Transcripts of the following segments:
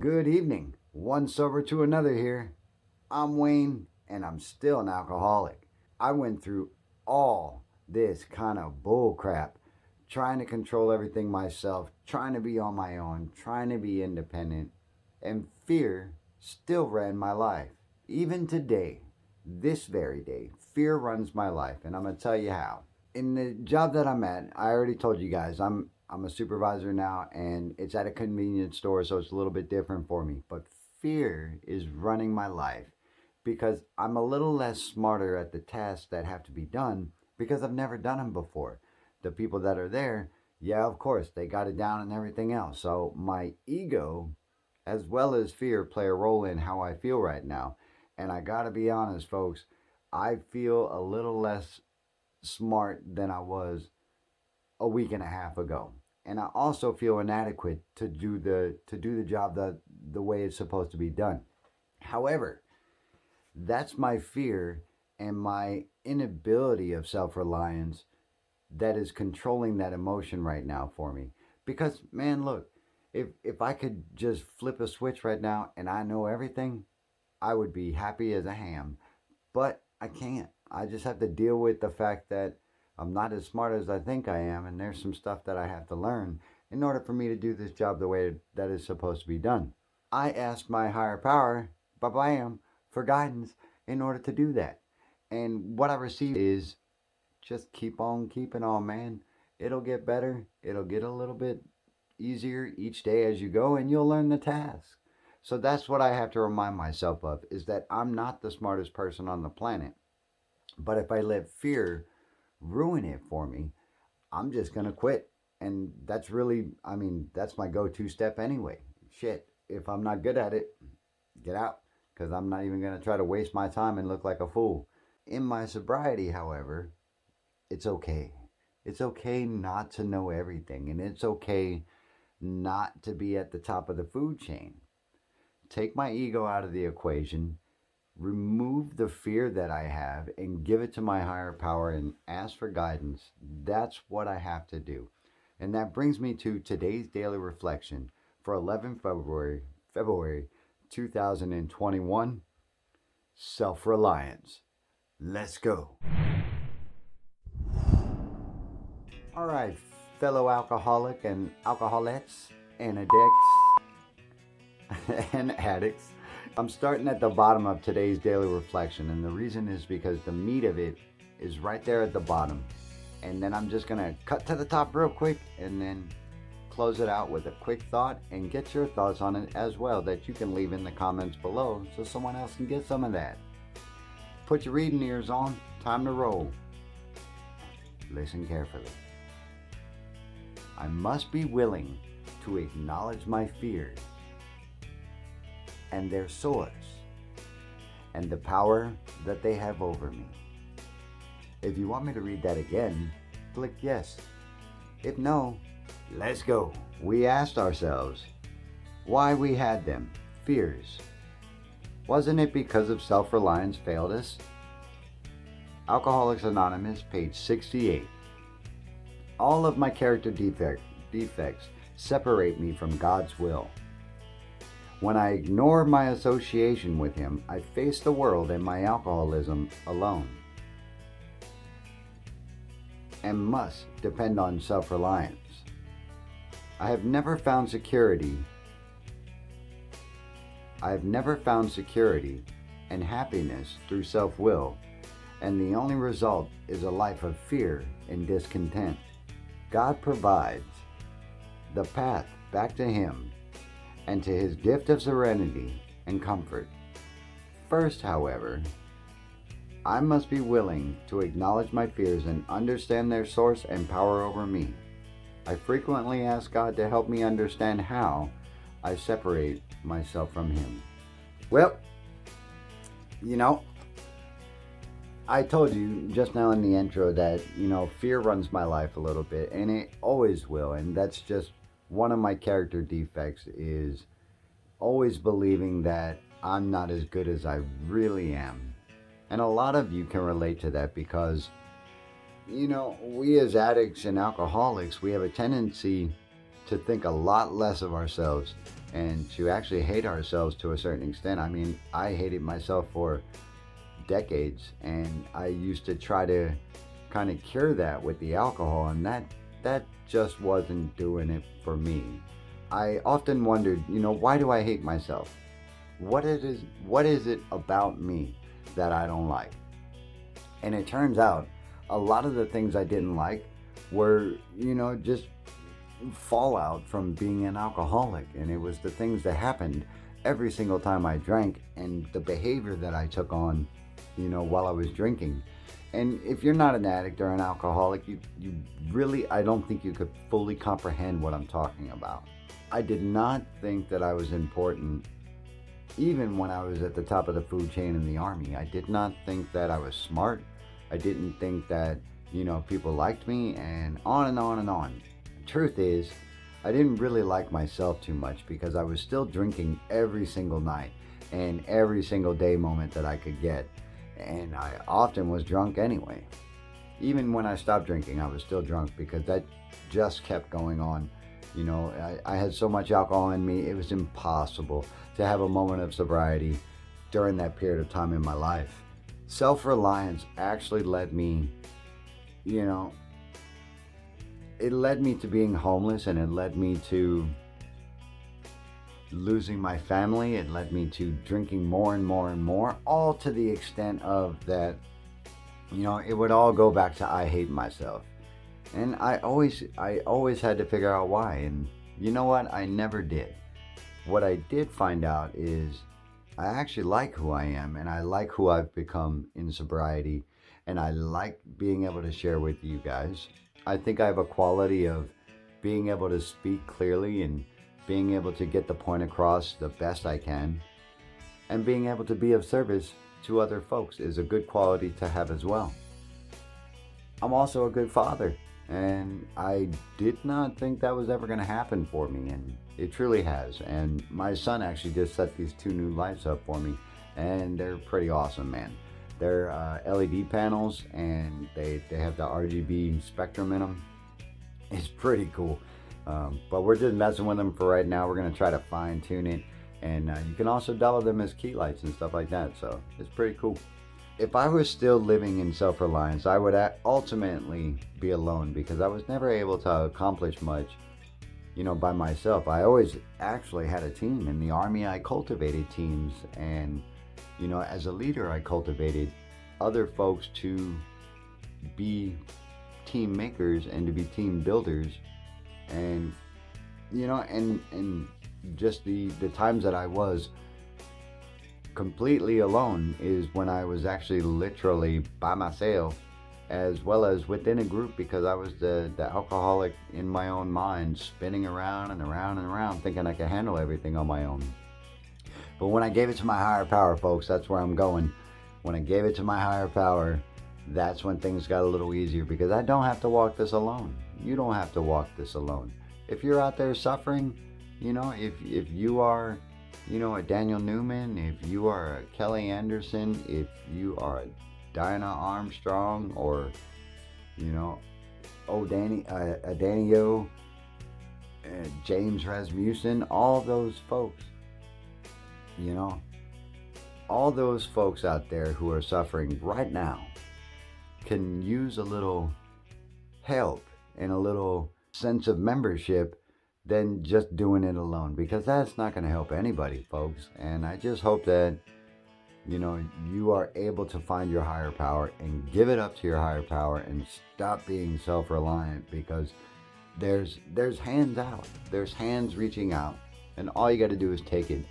Good evening. One sober to another here. I'm Wayne, and I'm still an alcoholic. I went through all this kind of bull crap, trying to control everything myself, trying to be on my own, trying to be independent, and fear still ran my life. Even today, this very day, fear runs my life, and I'm going to tell you how. In the job that I'm at, I already told you guys I'm a supervisor now, and it's at a convenience store, so it's a little bit different for me. But fear is running my life because I'm a little less smarter at the tasks that have to be done because I've never done them before. The people that are there, yeah, of course, they got it down and everything else. So my ego, as well as fear, play a role in how I feel right now. And I gotta be honest, folks, I feel a little less smart than I was a week and a half ago. And I also feel inadequate to do the job the way it's supposed to be done. However, that's my fear and my inability of self-reliance that is controlling that emotion right now for me. Because man, look, if I could just flip a switch right now and I know everything, I would be happy as a ham. But I can't. I just have to deal with the fact that I'm not as smart as I think I am, and there's some stuff that I have to learn in order for me to do this job the way that is supposed to be done. I ask my higher power, Bam, for guidance in order to do that. And what I receive is just keep on keeping on, man. It'll get better. It'll get a little bit easier each day as you go, and you'll learn the task. So that's what I have to remind myself of is that I'm not the smartest person on the planet. But if I let fear ruin it for me, I'm just going to quit. And that's really, that's my go to step anyway. Shit, if I'm not good at it, get out. Because I'm not even going to try to waste my time and look like a fool. In my sobriety, however, it's okay. It's okay not to know everything. And it's okay not to be at the top of the food chain. Take my ego out of the equation, remove the fear that I have, and give it to my higher power and ask for guidance. That's what I have to do. And that brings me to today's daily reflection for 11 February 2021, self-reliance. Let's go. All right, fellow alcoholic and alcoholics and addicts and addicts. I'm starting at the bottom of today's daily reflection, and the reason is because the meat of it is right there at the bottom. And then I'm just going to cut to the top real quick and then close it out with a quick thought and get your thoughts on it as well that you can leave in the comments below so someone else can get some of that. Put your reading ears on. Time to roll. Listen carefully. I must be willing to acknowledge my fears and their source, and the power that they have over me. If you want me to read that again, click yes. If no, let's go. We asked ourselves why we had them, fears. Wasn't it because of self-reliance failed us? Alcoholics Anonymous, page 68. All of my character defects separate me from God's will. When I ignore my association with Him, I face the world and my alcoholism alone, and must depend on self-reliance. I have never found security and happiness through self-will, and the only result is a life of fear and discontent. God provides the path back to Him and to His gift of serenity and comfort. First, however, I must be willing to acknowledge my fears and understand their source and power over me. I frequently ask God to help me understand how I separate myself from Him. Well, I told you just now in the intro that, fear runs my life a little bit, and it always will, and that's just one of my character defects is always believing that I'm not as good as I really am. And a lot of you can relate to that because, we as addicts and alcoholics, we have a tendency to think a lot less of ourselves and to actually hate ourselves to a certain extent. I mean, I hated myself for decades, and I used to try to kind of cure that with the alcohol, and that just wasn't doing it for me. I often wondered, why do I hate myself? What is it about me that I don't like? And it turns out a lot of the things I didn't like were, just fallout from being an alcoholic. And it was the things that happened every single time I drank and the behavior that I took on, while I was drinking. And if you're not an addict or an alcoholic, you really, I don't think you could fully comprehend what I'm talking about. I did not think that I was important even when I was at the top of the food chain in the Army. I did not think that I was smart. I didn't think that, people liked me, and on and on and on. Truth is, I didn't really like myself too much because I was still drinking every single night and every single day moment that I could get. And I often was drunk anyway. Even when I stopped drinking, I was still drunk because that just kept going on. I had so much alcohol in me, it was impossible to have a moment of sobriety during that period of time in my life. Self-reliance actually led me, it led me to being homeless, and it led me to losing my family. It led me to drinking more and more and more, all to the extent of that, it would all go back to I hate myself. And I always had to figure out why. And you know what? I never did. What I did find out is I actually like who I am, and I like who I've become in sobriety, and I like being able to share with you guys. I think I have a quality of being able to speak clearly and being able to get the point across the best I can, and being able to be of service to other folks is a good quality to have as well. I'm also a good father, and I did not think that was ever going to happen for me, and it truly has. And my son actually just set these 2 new lights up for me, and they're pretty awesome, man. They're LED panels, and they have the RGB spectrum in them. It's pretty cool. But we're just messing with them for right now. We're going to try to fine tune it, and you can also double them as key lights and stuff like that, so it's pretty cool. If I was still living in self-reliance, I would ultimately be alone because I was never able to accomplish much, by myself. I always actually had a team. In the Army, I cultivated teams, and, as a leader, I cultivated other folks to be team makers and to be team builders. And, and just the times that I was completely alone is when I was actually literally by myself, as well as within a group, because I was the alcoholic in my own mind, spinning around and around and around thinking I could handle everything on my own. But when I gave it to my higher power, folks, that's where I'm going. When I gave it to my higher power, that's when things got a little easier, because I don't have to walk this alone. You don't have to walk this alone. If you're out there suffering, if you are a Daniel Newman, if you are a Kelly Anderson, if you are a Dinah Armstrong, or Danny O, James Rasmussen, all those folks, all those folks out there who are suffering right now can use a little help and a little sense of membership than just doing it alone, because that's not going to help anybody, folks. And I just hope that you are able to find your higher power and give it up to your higher power and stop being self-reliant, because there's hands out, there's hands reaching out, and all you got to do is take it.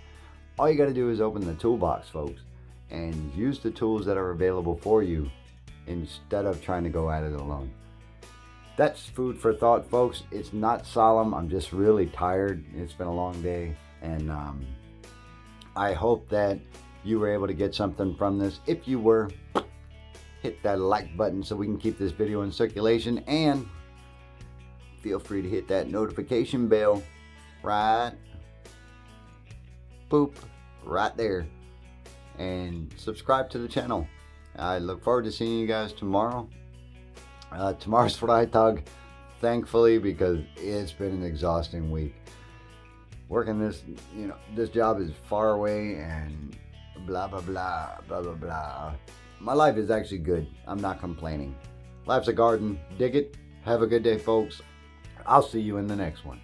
All you got to do is open the toolbox, folks, and use the tools that are available for you instead of trying to go at it alone. That's food for thought, folks. It's not solemn. I'm just really tired. It's been a long day, and I hope that you were able to get something from this. If you were, hit that like button so we can keep this video in circulation, and feel free to hit that notification bell right there, and subscribe to the channel. I look forward to seeing you guys tomorrow. Tomorrow's Freitag, thankfully, because it's been an exhausting week. working this, this job is far away and blah, blah, blah, blah, blah, blah. My life is actually good. I'm not complaining. Life's a garden. Dig it. Have a good day, folks. I'll see you in the next one.